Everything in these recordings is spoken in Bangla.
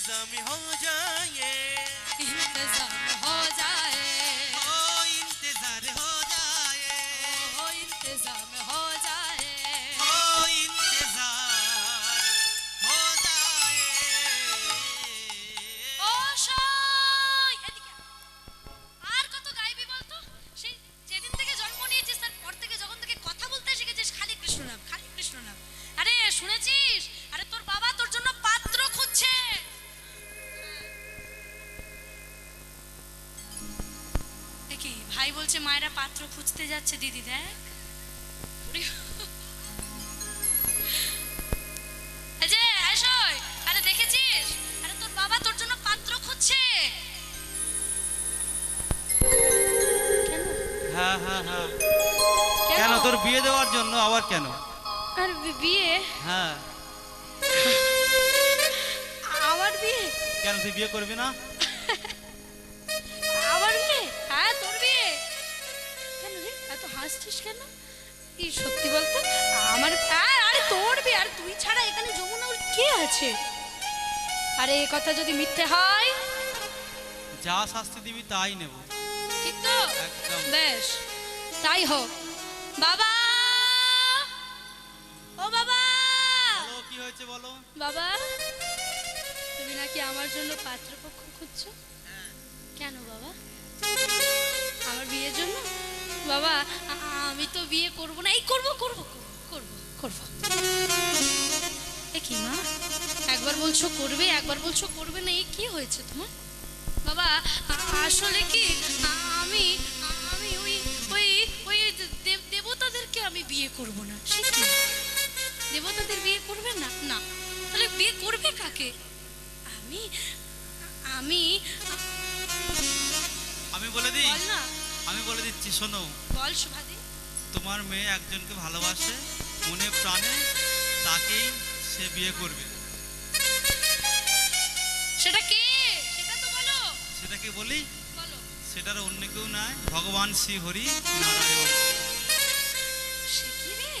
इंतजाम हो जाए, इंतजाम हो जाए, ओ इंतजार हो जाए, ओ इंतजाम हो जाए, ओ इंतजार हो जाए। ও সই এদিকে আর কত গাইবি বলতো? সেই যেদিন থেকে জন্ম নিয়েছিস তারপর থেকে যখন থেকে কথা বলতে শিখেছিস খালি কৃষ্ণ নাম, খালি কৃষ্ণ নাম। আরে শুনেছিস? আরে তোর বাবা তোর জন্য পাত্র খুঁজছে। দেখি ভাই বলছে মায়েরা পাত্র খুঁজতে যাচ্ছে, দিদি দেখ। এই যে আসই, আরে দেখেছিস? আরে তোর বাবা তোর জন্য পাত্র খুঁজছে। হ্যাঁ হ্যাঁ হ্যাঁ, কেন তোর বিয়ে দেওয়ার জন্য? আবার কেন? আর বিয়ে? হ্যাঁ, আমার বিয়ে? কেন তুই বিয়ে করবি না? আমার বিয়ে? হ্যাঁ তোর বিয়ে। কেন রে এত হাসছিস কেন? এই সত্যি বলতো আমার আরে তোর বিয়ে, আর তুই ছাড়া এখানে যমুনা ওর কে আছে? আরে এই কথা যদি মিথ্যে হয়? যা শাস্তি দিবি তাই নেব। ঠিক তো? একদম। বেশ তাই হোক। বাবা, ও বাবা, বলো কি হয়েছে বলো। বাবা তুমি নাকি আমার জন্য পাত্রপক্ষ খুঁজছো? কেন বাবা? আমার বিয়ের জন্য? বাবা আমি তো বিয়ে করব না। এই করব করব করব করব। এ কি মা, একবার বলছো করবে একবার বলছো করবে না, এই কি হয়েছে তোমার? বাবা আসলে কি আমি আমি ওই ওই ওই দেবতাদেরকে আমি বিয়ে করব না। সে কি, দেবতাদের বিয়ে করবে না? না, তাহলে বিয়ে করবে কাকে? আমি আমি আমি বলে দিই, বল না, আমি বলে দিচ্ছি শোনো। বল সুভাদি। তোমার মেয়ে একজনকে ভালোবাসে মনে প্রাণে, তাকেই সে বিয়ে করবে। সেটা কে? সেটা তো বলো। সেটাকে বলি, বলো। সেটার অন্য কেউ নয়, ভগবান শ্রী হরি নারায়ণ। সে কি রে?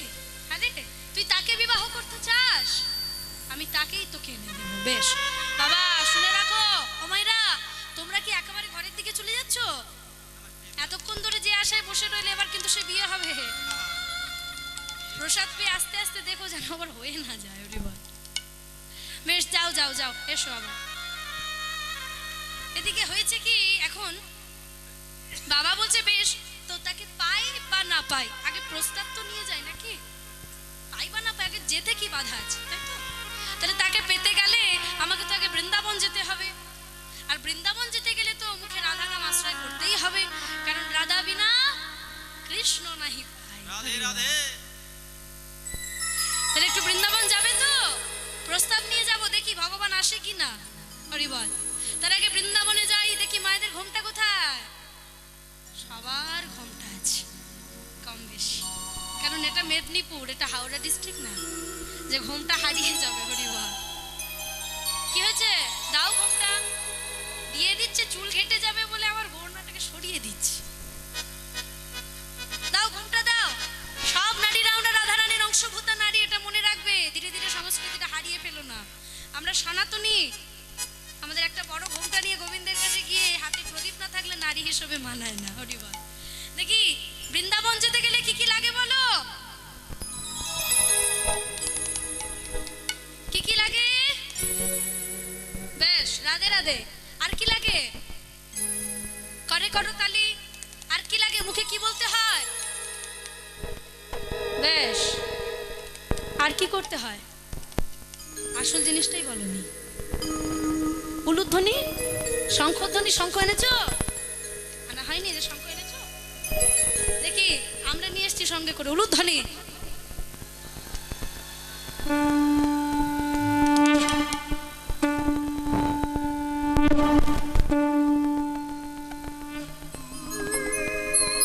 আরে তুই তাকে বিবাহ করতে চাস? আমি তাকেই তোকে এনে দেব। বেশ বাবা শুনে রাখো, ওমাইরা তোমরা কি একেবারে ঘরের দিকে চলে যাচ্ছ? এতক্ষণ ধরে যে আশায় বসে রইলে এবার কিন্তু সে বিয়ে হবে। প্রসাদ পেয়ে আস্তে আস্তে দেখো যেন আবার হয়ে না যায়। ওরে বল, বেশ যাও যাও যাও, এসো আবার। এদিকে হয়েছে কি এখন, বাবা বলছে বেশ তো তাকে পাই বা না পাই, আগে প্রস্তাব তো নিয়ে যায় নাকি? পাই বা না পাই, আগে যেতে কি বাধা আছে, তাই তো? তাহলে তাকে পেতে গেলে আমাকে তো আগে বৃন্দাবন যেতে হবে, আর বৃন্দাবন যেতে গেলে তো মুখে রাধা নাম আশ্রয় করতেই হবে, কারণ রাধা বিনা কৃষ্ণ নাহি পায়। রাধে রাধে। তাহলে একটু বৃন্দাবন যাবে তো? প্রস্তাব নিয়ে যাব, দেখি ভগবান আসে কি না। হরি বল। তার আগে বৃন্দাবনে যাই, দেখি মায়েদের ঘোমটা কোথায়। সবার ঘোমটা আছে কম বেশি, কারণ এটা মেদিনীপুর, এটা হাওড়া ডিস্ট্রিক্ট না যে ঘোমটা হারিয়ে যাবে। হরি বল। কি হয়েছে? দাও ঘোমটা। দিয়ে দিচ্ছে, চুল ঘেটে যাবে বলে আমার গড়নাটাকে সরিয়ে দিচ্ছে। দাও ঘোমটা দাও। সব নারীরাও না রাধারানীর অংশভূতা নারী, এটা মনে রাখবে। ধীরে ধীরে সংস্কৃতিটা হারিয়ে ফেলো না। আমরা সনাতনী, আমাদের একটা বড় ঘোমটা নিয়ে গোবিন্দের কাছে গিয়ে হাতে প্রদীপ না থাকলে নারী হিসেবে মানায় না। হরি বল। দেখি বৃন্দাবন যেতে গেলে কি কি লাগে বলো? কি কি লাগে? বেশ রাধে রাধে। আর কি লাগে? করে করতালি। আর কি লাগে? মুখে কি বলতে হয়? বেশ, আর কি করতে হয়? আসল জিনিসটাই বলনি। উলুধ্বনি, শঙ্খধ্বনি। শঙ্খ এনেছো? আনা হয়নি যে শঙ্খ এনেছো? দেখি আমরা নিয়ে এসছি সঙ্গে করে উলুধ্বনি।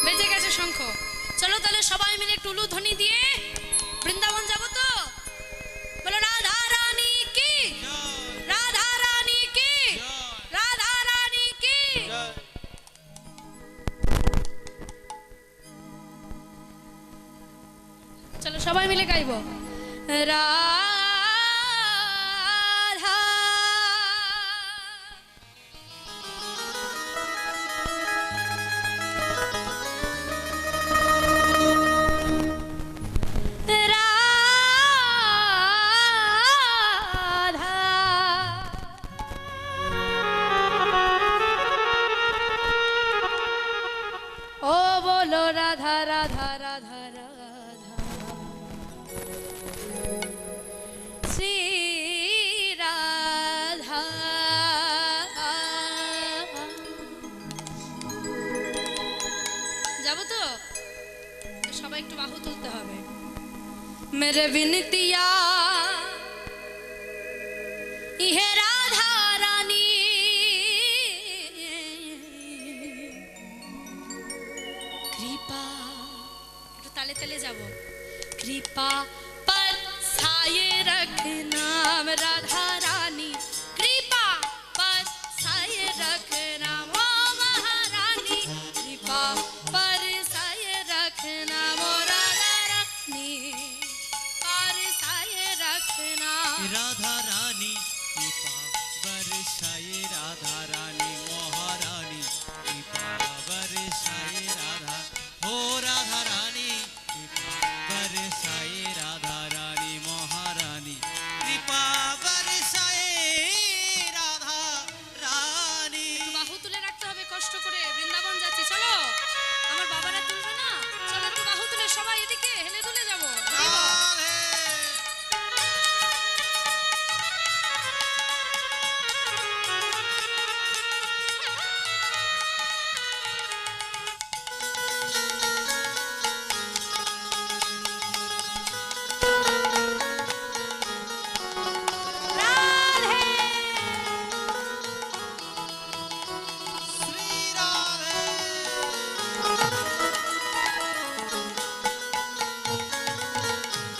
বেজে গেছে শঙ্খ। চলো তাহলে সবাই মিলে একটু উলুধ্বনি দিয়ে বৃন্দাবন যাবো তো? বলো রাধা রানী কি, রাধা রানী কি, রাধা রানী কি। চলো সবাই মিলে গাইবো। রাধা সবাই একটু বাহু তুলতে হবে। মেরে বিনতিয়া ইহে রাধা রানী, কৃপা, একটু তালে তালে যাব। কৃপা पर साये रखना राधा रानी, कृपा पर साये रखना वो महारानी, कृपा पर साये रखना वो राधा रानी, पर साये रखना। राधा रानी कृपा बरसाए, राधा रानी महारानी कृपा बरसाए, राधा हो राधा रानी कृपा बरसाए, राधा रानी महारानी कृपा बरसाए, राधा रानी। বাহু তুলে রাখতে হবে কষ্ট করে, বৃন্দাবন যাচ্ছি, চলো। আমার বাবারা তুলবে না, চলো একটু বাহু তুলে সবাই এদিকে হেলে তুলে যাবো। রাধে। শ্রী রাধে।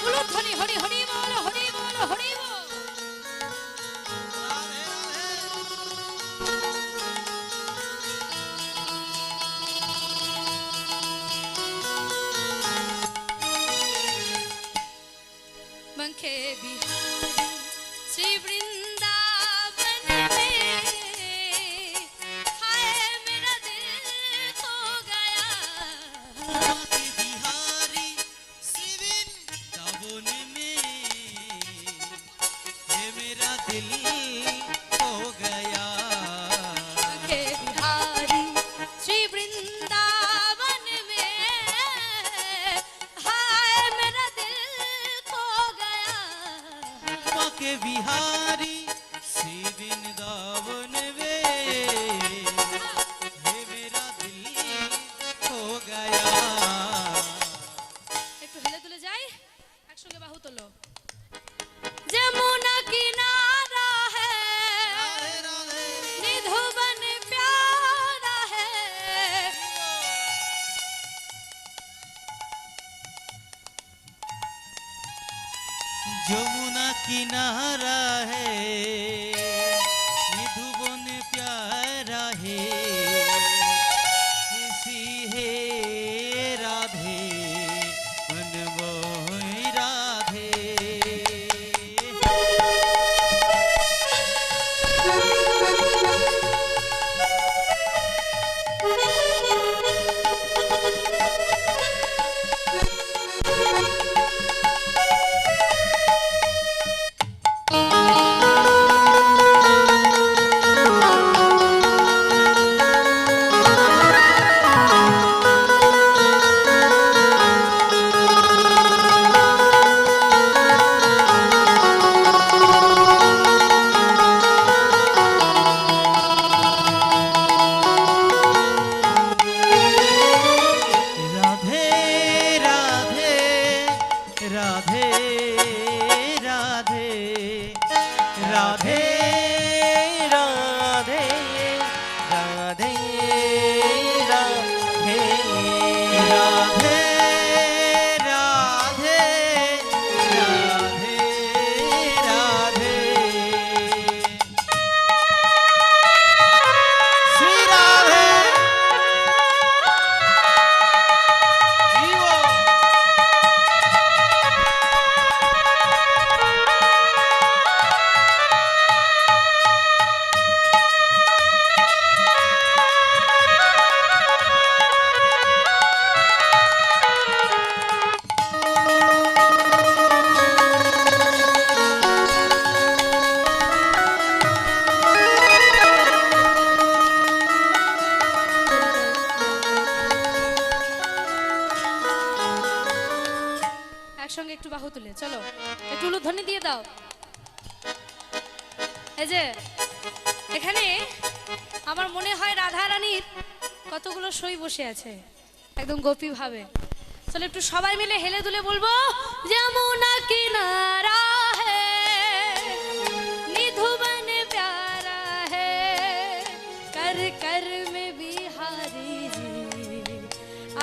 উলুধ্বনি হরি হরি বল, হরি বল, হরি বল। রাধে রাধে। पंखे बिहारी श्री वृंदावन में, हाय मेरा दिल खो गया। पंखे बिहारी श्री वृंदावन में, ये मेरा दिल खो गया। पंखे बिहारी श्री वृंदावन में, हाय मेरा दिल खो गया। पंखे बिहारी श्री वृंदावन में, ये मेरा दिल खो गया। একটু হেলে তুলে যাই, একসঙ্গে বাহু তোলো। যমুনা কিনারা है, राधे राधे। निधुवन प्यारा है, যমুনা কিনারা है, निधुवन प्यारा है, इसी है राधे मनमोही राधे। राधे राधे राधे राधे राधे राधे राधे राधे राधे राधे राधे राधे। श्री राधे जीवो। একসঙ্গে একটু বাহু তুলে চলো, একটু উলুধ্বনি দিয়ে দাও। এই যে এখানে আমার মনে হয় রাধা রানীর কতগুলো সই বসে আছে একদম গোপী ভাবে। চলো একটু সবাই মিলে হেলে দুলে বলবো, যমুনা কিনারা হে নিধুবন प्यारा है कर कर में बिहारी जी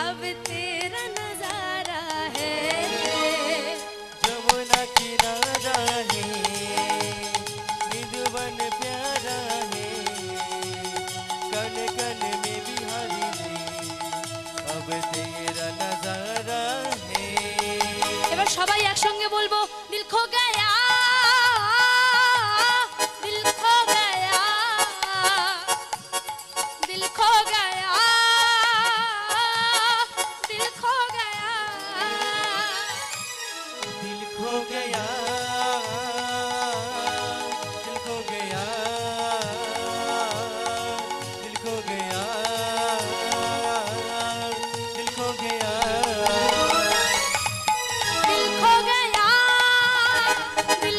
अब तेरा नजारा है। जमुना किनारा है निधुवन प्यारा है कन कन में बिहारी जी अब तेरा नजारा है। এবার সবাই একসঙ্গে বলবো, দিল খো গয়া দিল খো গয়া দিল খো গয়া দিল খো গয়া। दिल खो गया दिल खो गया दिल खो गया दिल खो गया दिल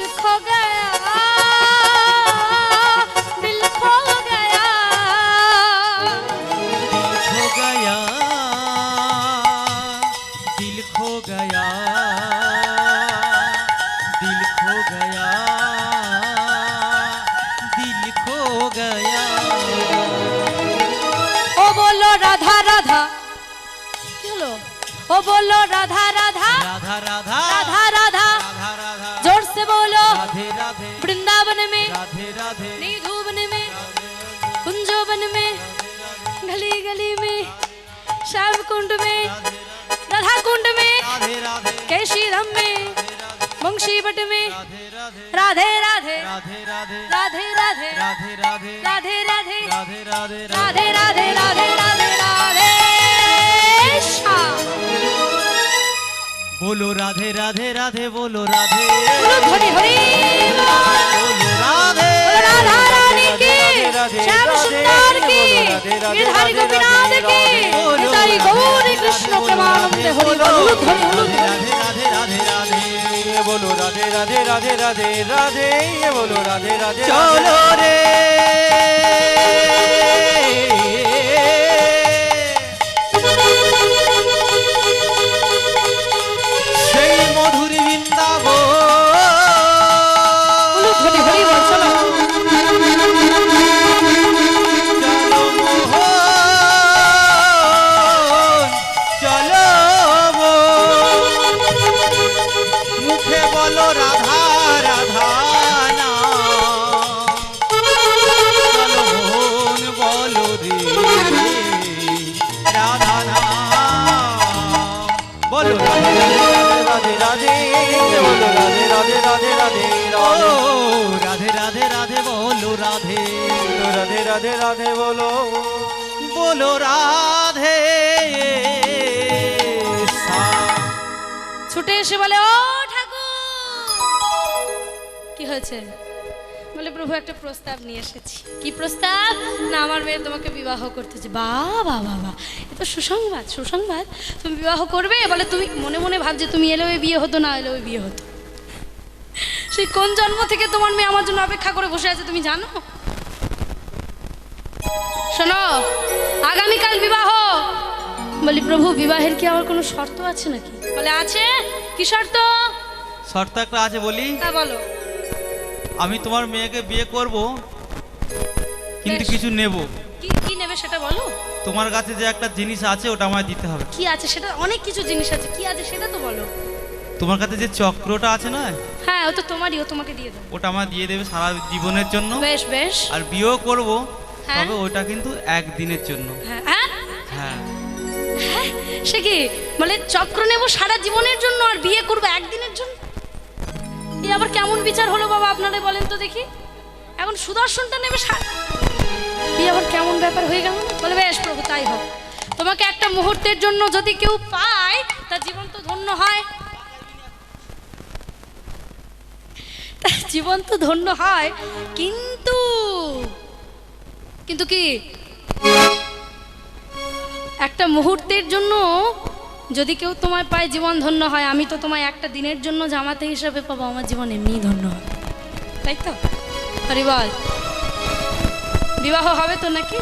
खो गया दिल खो गया दिल खो गया दिल खो गया दिल खो गया दिल खो गया। ओ बोलो राधा राधा, কি হলো? ओ बोलो राधा राधा राधा राधा राधा राधा, राधा राधा जोर से बोलो। राधे राधे वृंदावन में, राधे राधे निधुवन में, कुंजवन में, गली गली में, श्याम कुंड में, राधा कुंड में, राधे राधे केशीरम में, मुंशी बट में, राधे राधे राधे राधे राधे राधे राधे राधे राधे राधे राधे राधे राधे राधे राधे राधे राधे राधे राधे श्याम। बोलो राधे राधे राधे बोलो राधे बोलो धनी हरि बोल। बोलो राधे बोलो राधा रानी की, श्याम सुंदर की, गिरधारी गोपीनाथ की, निताई गौर कृष्ण प्रेमानंद हरि बोल। बोलो धनी हरि बोल। राधे राधे राधे राधे ये बोलो राधे राधे राधे राधे राधे ये बोलो राधे राधे चलो रे সেই মধুর বৃন্দাবন बोलो धनी हरि बोल। चलो চলো মোহন চলো মুখে বলো রাধা রাধা না চলো মোহন বলো রে রাধা না বলো রাধে राधे राधे ये बोलो राधे राधे राधे राधे ও রাধে রাধে রাধে বলো রাধে राधे राधे राधे बोलो বলো রাধে সা ছুটে এসে বলে, ও ঠাকুর কি হয়েছে? বলে, প্রভু একটা প্রস্তাব নিয়ে এসেছি। কি প্রস্তাব? না আমার মেয়ে তোমাকে বিবাহ করতেছে। বাহ বাহ বাহ বাহ, এ তো সুসংবাদ সুসংবাদ। তুমি বিবাহ করবে? বলে, তুমি মনে মনে ভাবছে তুমি এলেও এই বিয়ে হতো, না এলেও এই বিয়ে হতো। সেই কোন জন্ম থেকে তোমার মেয়ে আমার জন্য অপেক্ষা করে বসে আছে তুমি জানো? শোনো, আগামীকাল বিবাহ। বলি, প্রভু বিবাহের কি আমার কোনো শর্ত আছে নাকি? বলে, আছে। কি শর্ত? শর্ত একটা আছে বলি, তা বলো। আমি তোমার মেয়েকে বিয়ে করব কিন্তু বেশ। কিছু নেব। কি কি নেবে সেটা বলো। তোমার কাছে যে একটা জিনিস আছে ওটা আমায় দিতে হবে। কি আছে সেটা? অনেক কিছু জিনিস আছে, কি আছে সেটা তো বলো। তোমার কাছে যে চক্রটা আছে না হ্যাঁ, ও তো তোমারই, ও তোমাকে দিয়ে দেবো। ওটা আমায় দিয়ে দেবে সারা জীবনের জন্য। বেশ বেশ। আর বিয়েও করব, হ্যাঁ। তবে ওটা কিন্তু একদিনের জন্য। হ্যাঁ হ্যাঁ হ্যাঁ হ্যাঁ, সে কি বলে চক্র নেব সারা জীবনের জন্য আর বিয়ে করবো একদিনের জন্য? এ আবার কেমন বিচার হলো বাবা আপনারা বলেন তো দেখি। এখন সুদর্শনটা নেবে এ আবার কেমন ব্যাপার হয়ে গেল? বলে, বেশ প্রভু তাই হোক। তোমাকে একটা মুহূর্তের জন্য যদি কেউ পায় তার জীবন তো ধন্য হয়, তার জীবন তো ধন্য হয়। কিন্তু কিন্তু কি, একটা মুহূর্তের জন্য যদি কেউ তোমায় পায় জীবন ধন্য হয়। আমি তো তোমায় একটা দিনের জন্য জামাতে হিসাবে পাবো, আমার জীবন এমনি ধন্য হবে, তাই তো? হরি বল। বিবাহ হবে তো নাকি?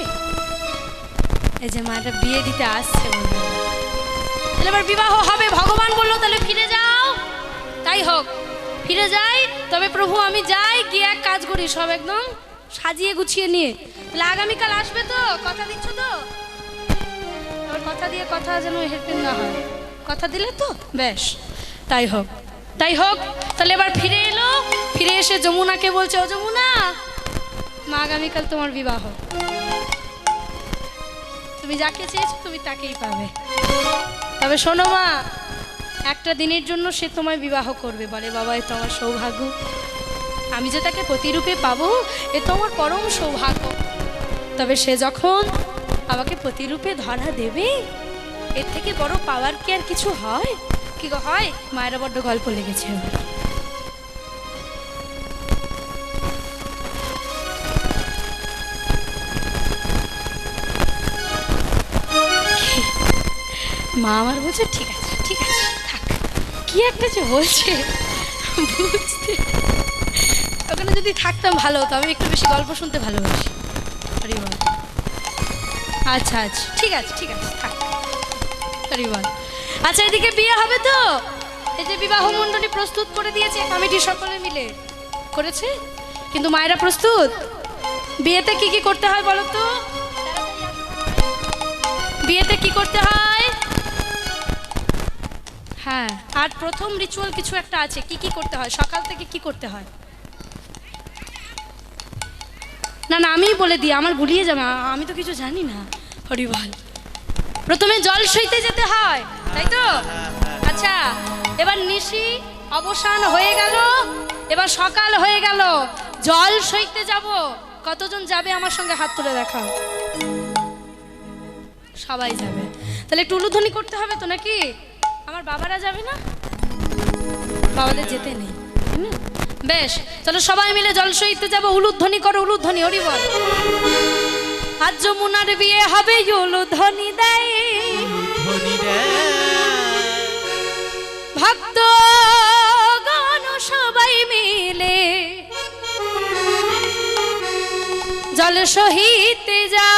এই যে মাটা বিয়ে দিতে আসছে বলবে, তাহলে এবার বিবাহ হবে। ভগবান বললো তাহলে ফিরে যাও, তাই হোক, ফিরে যাই। তবে প্রভু আমি যাই, গিয়ে এক কাজ করি, সব একদম সাজিয়ে গুছিয়ে নিয়ে, তাহলে আগামীকাল আসবে তো, কথা দিচ্ছ তো? আবার কথা দিয়ে কথা যেন হেরফের না হয়, কথা দিলে তো? বেশ, তাই হোক, তাই হোক। তাহলে এবার ফিরে এলো, ফিরে এসে যমুনাকে বলছে, ও যমুনা, মা আগামীকাল তোমার বিবাহ, তুমি যাকে চেয়েছো তুমি তাকেই পাবে। তবে শোনো মা, একটা দিনের জন্য সে তোমায় বিবাহ করবে। বলে বাবা, এ তো আমার সৌভাগ্য, আমি যে তাকে প্রতিরূপে পাবো, এ তো আমার পরম সৌভাগ্য। তবে সে যখন আমাকে প্রতিরূপে ধরা দেবে, এর থেকে বড় পাওয়ার কি আর কিছু হয়? কি গো হয়? মায়েরা বড্ড গল্প লেগেছে এবার। মা আমার বলছে ঠিক আছে ঠিক আছে থাক, কি একটা যে বলছে বুঝতে, ওখানে যদি থাকতাম ভালো হতো, আমি একটু বেশি গল্প শুনতে ভালোবাসি। হরি বল। আচ্ছা আচ্ছা ঠিক আছে ঠিক আছে থাক। হরি বল। আচ্ছা এদিকে বিয়ে হবে তো, এই যে বিবাহ মণ্ডলী প্রস্তুত করে দিয়েছে কমিটি সকলে মিলে করেছে, কিন্তু মায়েরা প্রস্তুত? বিয়েতে কি কি করতে হয় বলো তো? বিয়েতে কি করতে হয়? হ্যাঁ, আর প্রথম রিচুয়াল কিছু একটা আছে, কি কি করতে হয়? সকাল থেকে কি করতে হয়? না না আমিই বলে দিই, আমার গুলিয়ে যাবে, আমি তো কিছু জানি না। হরি বল। প্রথমে জল সইতে যেতে হয়, তাই তো? আচ্ছা, এবার নিশি অবসান হয়ে গেল, এবার সকাল হয়ে গেল, জল সইতে যাব। কতজন যাবে আমার সঙ্গে? হাত তুলে দেখাও। সবাই যাবে, তাহলে একটু উলুধ্বনি করতে হবে তো নাকি? আমার বাবারা যাবে না? বাবাদের যেতে নেই। বেশ, চলো সবাই মিলে জল সইতে যাবো, উলুধ্বনি করো, উলুধ্বনি। হরি বল। আজ যমুনার বিয়ে হবে, উলুধ্বনি দেয় ভক্ত গণ সবাই মিলে, জল সহিতে যা।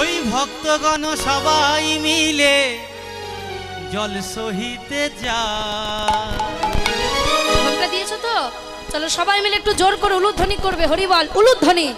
ওই ভক্তগণ সবাই মিলে জল সহিতে যা। ভোগটা দিয়েছো তো? চলো সবাই মিলে একটু জোর করে উলুধ্বনি করবে। হরি বল। উলুধ্বনি।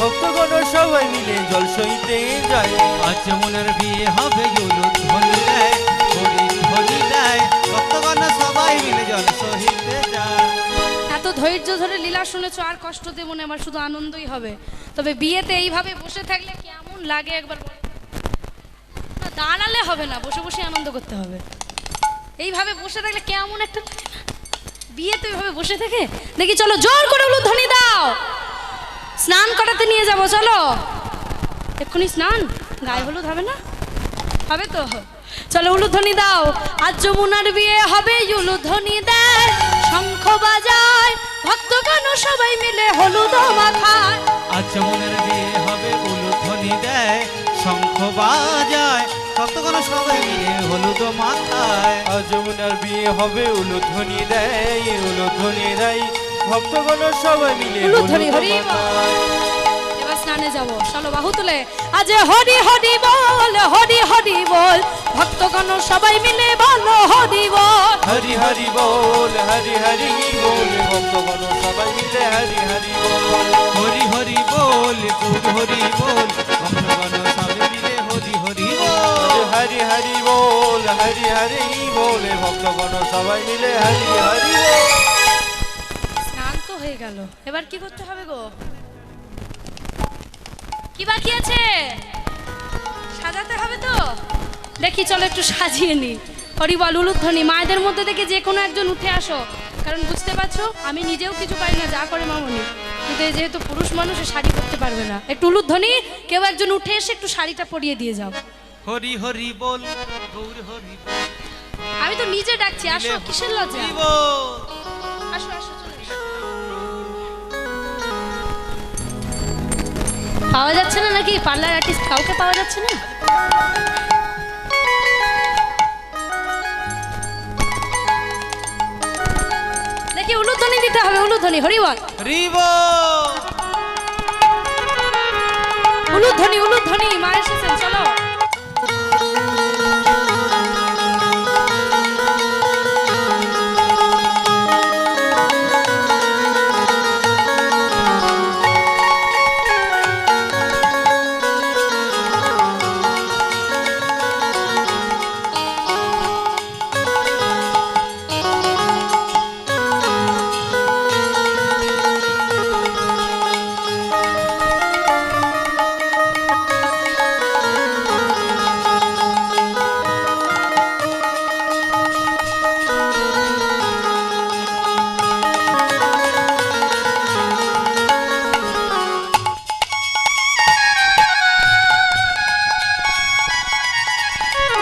ভক্তগণ সবাই মিলে জল সইতে যায়। আজ যমুনার বিয়ে হবে, উলুধ্বনি দেয়, হরিধ্বনি দেয়, ভক্তগণ সবাই মিলে জল সহিতে যায়। এত ধৈর্য ধরে লীলা শুনেছো, আর কষ্ট দেব না, আমার শুধু আনন্দই হবে। তবে বিয়েতে এইভাবে বসে থাকলে কেমন লাগে একবার বলো? না দাঁড়ালে হবে না, বসে বসে আনন্দ করতে হবে। এইভাবে বসে থাকলে কেমন একটা লাগে না? বিয়েতে এইভাবে বসে থাকে দেখি। চলো জোর করে উলুধ্বনি দাও, স্নান করাতে নিয়ে যাবো। চলো এক্ষুনি স্নান, গায়ে হলুদ হবে না? হবে তো? চলো উলুধ্বনি দাও। আজ যমুনার বিয়ে হবে, উলুধ্বনি দেয়, শঙ্খ বাজায়, ভক্তগণ সবাই মিলে হলুদ মাখায়। আজ যমুনার বিয়ে হবে, উলুধ্বনি দেয়, শঙ্খ বাজায়, ভক্তগণ সবাই মিলে হলুদ মাখায়। আজ যমুনার বিয়ে হবে, উলুধ্বনি দেয়, উলুধ্বনি দেয়, ভক্তগণ সবাই মিলে উলুধ্বনি। হলুদ হরি বল। মাখায়। এবার স্নানে যাবো, চলো বাহু তুলে। আজ হরি হরি বল, হরি হরি বল, ভক্তগণ সবাই মিলে বলো হরি বল। হরি হরি বল, হরি হরি বল, ভক্তগণ সবাই মিলে হরি হরি বল। হরি হরি বল, হরি বল, ভক্তগণ সবাই মিলে হরি হরি বল। হরি হরি বল, হরি হরি বল, ভক্তগণ সবাই মিলে হরি হরি বল। স্নান তো হয়ে গেল, এবার কি করতে হবে গো? কি বাকি আছে? সাজাতে হবে তো? দেখি দেখি চলো একটু সাজিয়ে নি। হরিবল উলুধ্বনি, মায়েদের মধ্যে থেকে যে কোনো একজন উঠে আসো, কারণ বুঝতে পারছো আমি নিজেও কিছু পারি না, যা করে মামনি, কিন্তু এই যেহেতু পুরুষ মানুষ এ শাড়ি পরতে পারবে না। একটু উলুধ্বনি, কেউ একজন উঠে এসে একটু শাড়িটা পরিয়ে দিয়ে যাও। হরি হরি বল, গৌর হরি বল। আমি তো নিজে ডাকছি, আসো, কিসের লজ্জা? হরি বল। আসো আসো, চলে এসো। পাওয়া যাচ্ছে না নাকি পার্লার আর্টিস্ট? কাউকে পাওয়া যাচ্ছে না? দেখি উলুধ্বনি দিতে হবে, উলুধ্বনি, হরিবল হরি বল। উলুধ্বনি, উলুধ্বনি, মা এসেছেন, চলো।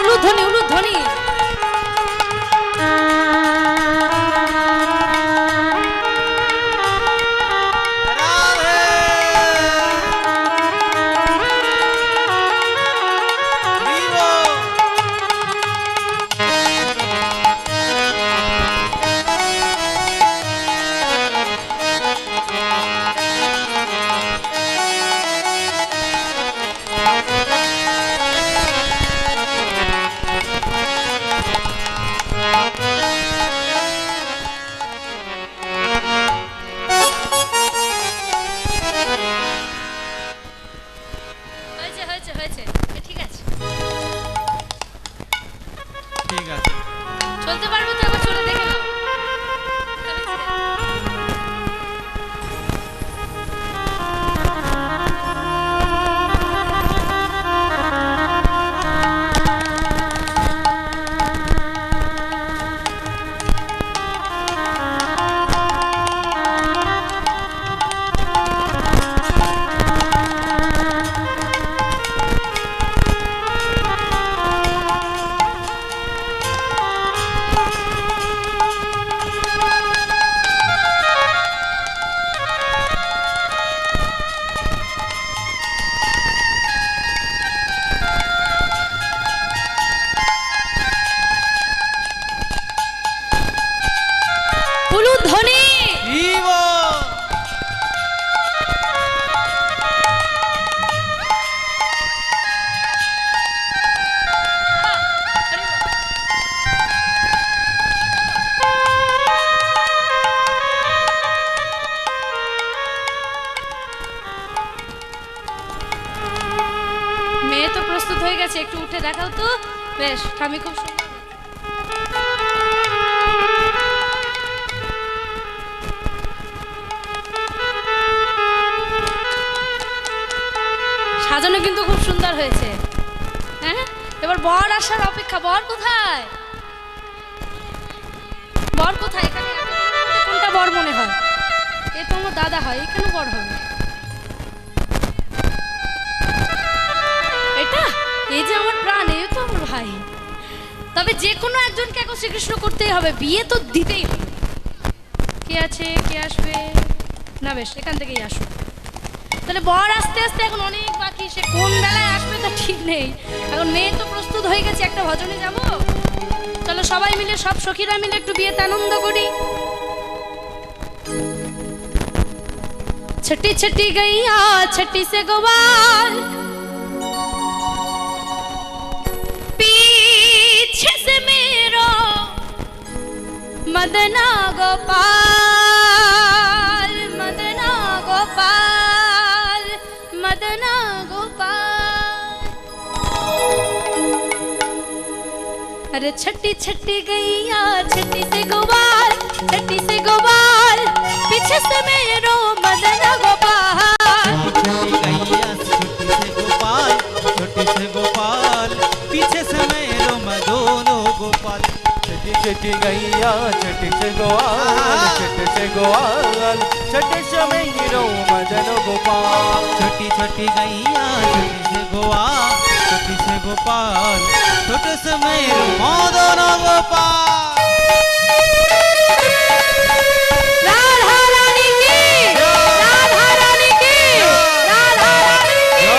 উলুধ্বনি, উলুধ্বনি। রাধে। হরি বল। হয়েছে হয়েছে হয়েছে, ঠিক আছে। ঠিক আছে। চলতে পারবো তো? এবার চলে দেখে নাও। উলুধ্বনি। হরি বল। মেয়ে তো প্রস্তুত হয়ে গেছে, একটু উঠে দেখাও তো। বেশ, আমি খুব সুন্দর। সাজানো কিন্তু খুব সুন্দর হয়েছে। হ্যাঁ, এবার বর আসার অপেক্ষা। বর কোথায়? বর কোথায়? এখানে এতগুলোর মধ্যে কোনটা বর মনে হয়? এ তো আমার দাদা হয়, এখানে বর হবে এটা? এই যে আমার প্রাণ, এই তো আমার ভাই। তবে যে কোনো একজনকে এখন শ্রীকৃষ্ণ করতেই হবে, বিয়ে তো দিতেই হবে। কে আছে, কে আসবে? না বেশ, এখান থেকেই আসো। তাহলে বর আস্তে আস্তে এখন অনেক বাকি, সে কোন বেলায় আসবে তা ঠিক নেই। এখন মেয়ে তো প্রস্তুত হয়ে গেছে, একটা ভজনে যাব। চলো সবাই মিলে, সব সখীরা মিলে একটু বিয়েতে আনন্দ করি। छठी छठी गैया छठी से गोवाल, पीछे से मेरो मदना गोपाल, मदना गोपाल, मदना गोपाल। अरे छठी छठी गैया छठी से गोपाल, छठी से गोपाल, पीछे से मेरो मदना गोपाल। छोटी गैया छोटी से गोपाल, छोटी से गोपाल, पीछे से मेरो छठी गैया छठ से गोपाल छठ से गोपाल छठ से मेरो मदन गोपाल छोटी छोटी गैया छोटी से गोवा छोटी से गोपाल छोटे से मेरे मदन गोपाल राधा रानी की राधा रानी की राधा रानी की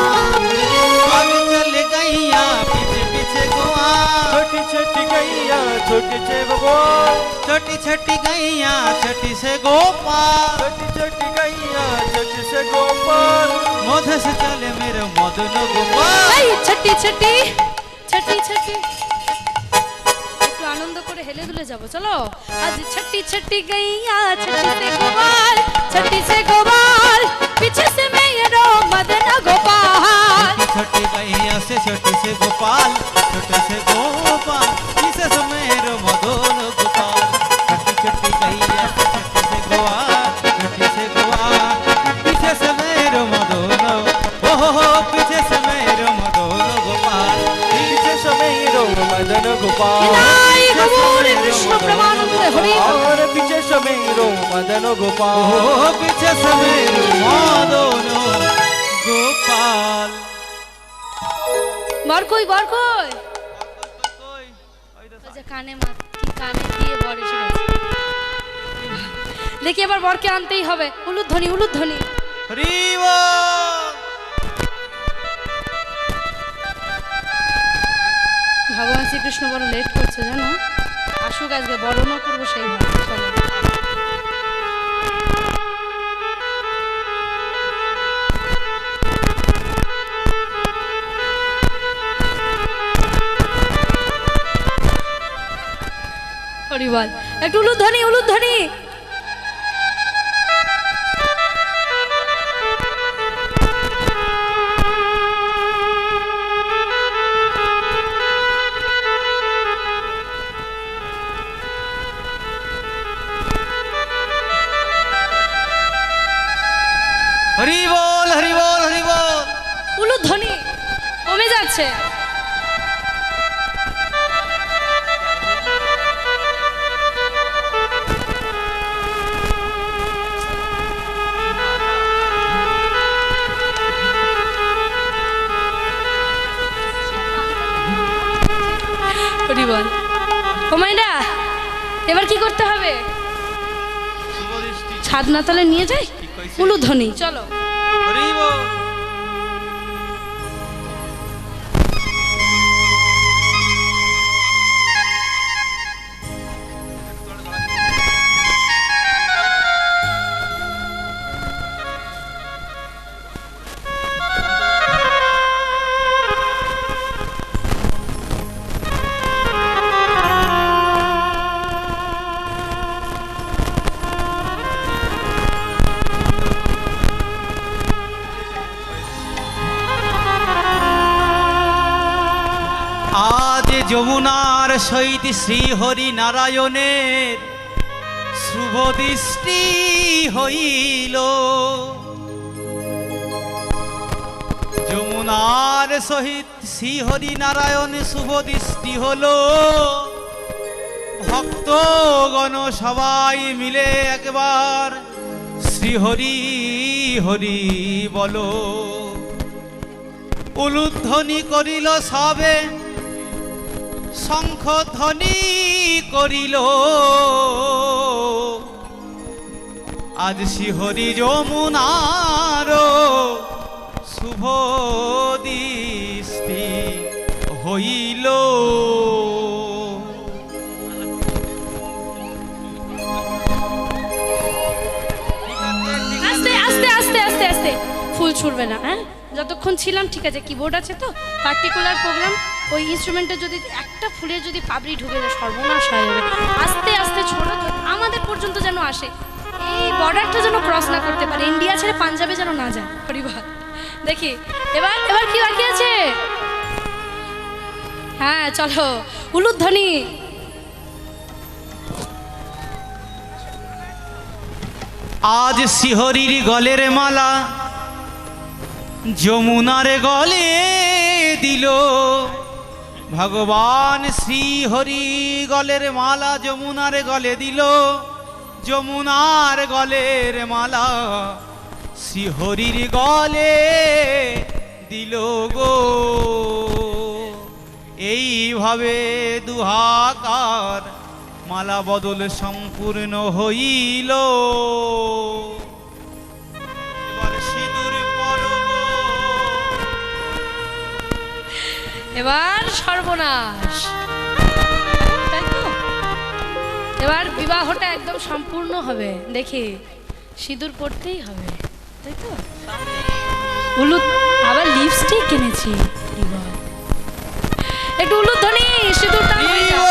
आगे चल गैया पीछे पीछे गोवा छोटी छोटी गैया छोटी से गोपाल छोटी छोटी गैया छोटी से गोपाल छोटी छोटी गैया छोटी से गोपाल मधु से चले मेरे मदन गोपाल এই ছটি ছটি ছটি ছটি একটু আনন্দ করে হেলে দুলে যাব চলো আজ ছটি ছটি গইয়া ছটি সে গোপাল ছটি সে গোপাল পিছে সে মেয়েরো মদন গোপাল छोटी गैया से छोटे से गोपाल छोटे से गोपाल पीछे से मेरे मदन गोपाल छोटी छोटी गैया से छोटे से गोवा छोटी से गोवा पीछे से मेरे मदन हो पीछे से मेरे मदन गोपाल पीछे से मेरो मदन गोपाल বিনাই গৌর কৃষ্ণ প্রেমানন্দে হরি और पीछे से मेरो मदन गोपाल ओ पीछे से मेरे मदन गोपाल বর কই ওই যে কানে মাত কি কানে দিয়ে বর এসে গেছে দেখি এবার বরকে আনতেই হবে উলুধ্বনি উলুধ্বনি হরিব ভগবান শ্রীকৃষ্ণ বড় লেট করছে জানো আসুক আজকে বরণও করবো সেই ভাবে চলো হরিবল একটু উলুধ্বনি উলুধ্বনি হরিবল হরিবল হরিবল উলুধ্বনি কমে যাচ্ছে হরিবল ওমাইরা এবার কি করতে হবে ছাদ না তালে নিয়ে যাই উলুধ্বনি চলো হরিবল আজ যমুনার সহিত শ্রীহরি নারায়ণের শুভ দৃষ্টি হইল যমুনার সহিত শ্রীহরি নারায়ণ শুভ দৃষ্টি হলো ভক্তগণ সবাই মিলে একবার শ্রীহরি হরি বলো উলুধ্বনি করিল সবে শঙ্খধ্বনি করিল আজ শ্রীহরি যমুনার শুভ দৃষ্টি হইল আস্তে আস্তে আস্তে আস্তে আস্তে ফুল ছুড়বে না হ্যাঁ যতক্ষণ ছিলাম ঠিক আছে কিবোর্ড আছে তো পার্টিকুলার প্রোগ্রাম ওই ইনস্ট্রুমেন্টে যদি একটা ফুলের যদি পাবড়ি ঢুকে যায় সর্বনাশ হয়ে যাবে আস্তে আস্তে ছোড়া আমাদের পর্যন্ত যেন আসে এই বর্ডারটা যেন ক্রস না করতে পারে, ইন্ডিয়া ছেড়ে পাঞ্জাবে যেন না যায় পরিবার। দেখি এবার এবার কি বাকি আছে? হ্যাঁ চলো, উলুধ্বনি। আজ শিহরির গলের মালা যমুনার গলে দিল, ভগবান শ্রীহরি গলের মালা যমুনার গলে দিল, যমুনার গলের মালা শ্রীহরির গলে দিল গো। এইভাবে দুহাকার মালা বদল সম্পূর্ণ হইল। এবার সিঁদুর পরব। এবার সর্বনাশ, তাই তো? এবার বিবাহটা একদম সম্পূর্ণ হবে। দেখি সিঁদুর পড়তেই হবে, তাই তো? হলুদ, আবার লিপস্টিক কিনেছি। এবার একটু উলুধ্বনি, সিঁদুরটা হয়ে যাক।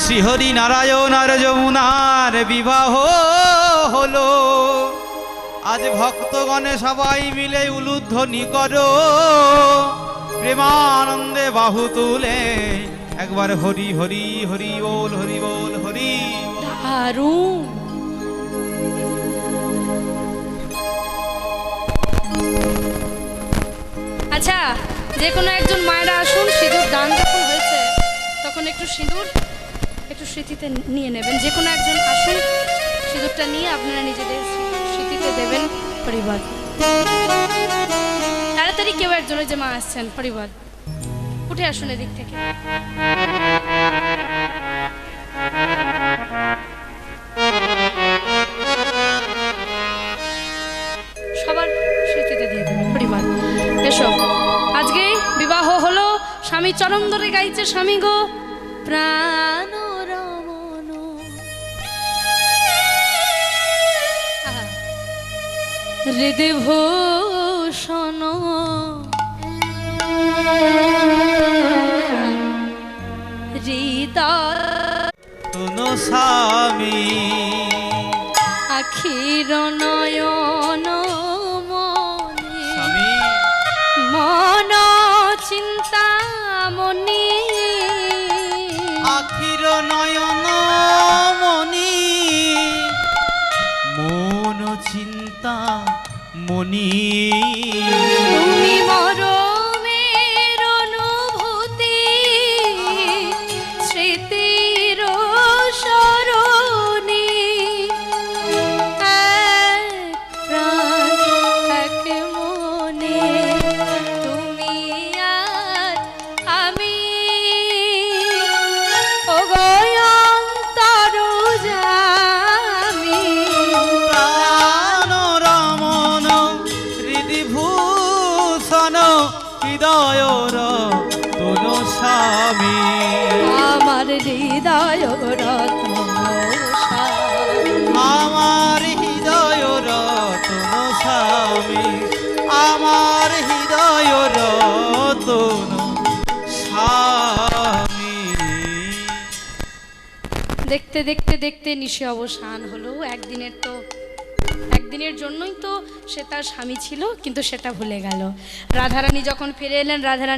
শ্রীহরি নারায়ণ আর যমুনার বিবাহ হলো। আজ ভক্তগণে সবাই মিলে উলুধ্বনি করো, প্রেমানন্দে বাহু তুলে একবার হরি হরি হরি বল, হরি বল, হরি বল। দারুণ। আচ্ছা, যে কোনো একজন মায়েরা আসুন, সিঁদুর দান যখন হয়েছে তখন একটু সিঁদুর একটু স্মৃতিতে নিয়ে নেবেন। যে কোনো একজন আসুন, সিঁদুরটা নিয়ে আপনারা নিজেদের স্মৃতিতে দেবেন পরিবার। তাড়াতাড়ি কেউ একজনের যে মা আসছেন পরিবার, উঠে আসুন এদিক থেকে। সবার স্মৃতিতে দিয়ে দেবেন পরিবার। এসো, আজকে বিবাহ হলো, স্বামী চরণ ধরে গাইছে, স্বামী গো প্রাণ রমণ। হৃদভূষণ হৃদয় তুনো স্বামী আখির নয়ন মনে, স্বামী মন চিন্তা মনি, আখির নয়ন মনি, মন চিন্তা মনি। তুমি মরমের অনুভূতি, স্মৃতির স্মরণী, এক প্রাণ এক মনে, তুমি আর আমি, ওগো অন্তরজামী। প্রাণ রমণ হৃদিভূষণ হৃদয়র তুনো স্বামী, আমার হৃদয় রতন আমার হৃদয় রতন স্বামী, আমার হৃদয় রতন স্বামী। দেখতে দেখতে দেখতে নিশে অবসান হলো। একদিনের জন্যই তো সে তার স্বামী ছিল, কিন্তু সেটা ভুলে গেল। রাধারানী যখন ফিরে এলেন, রাধারানী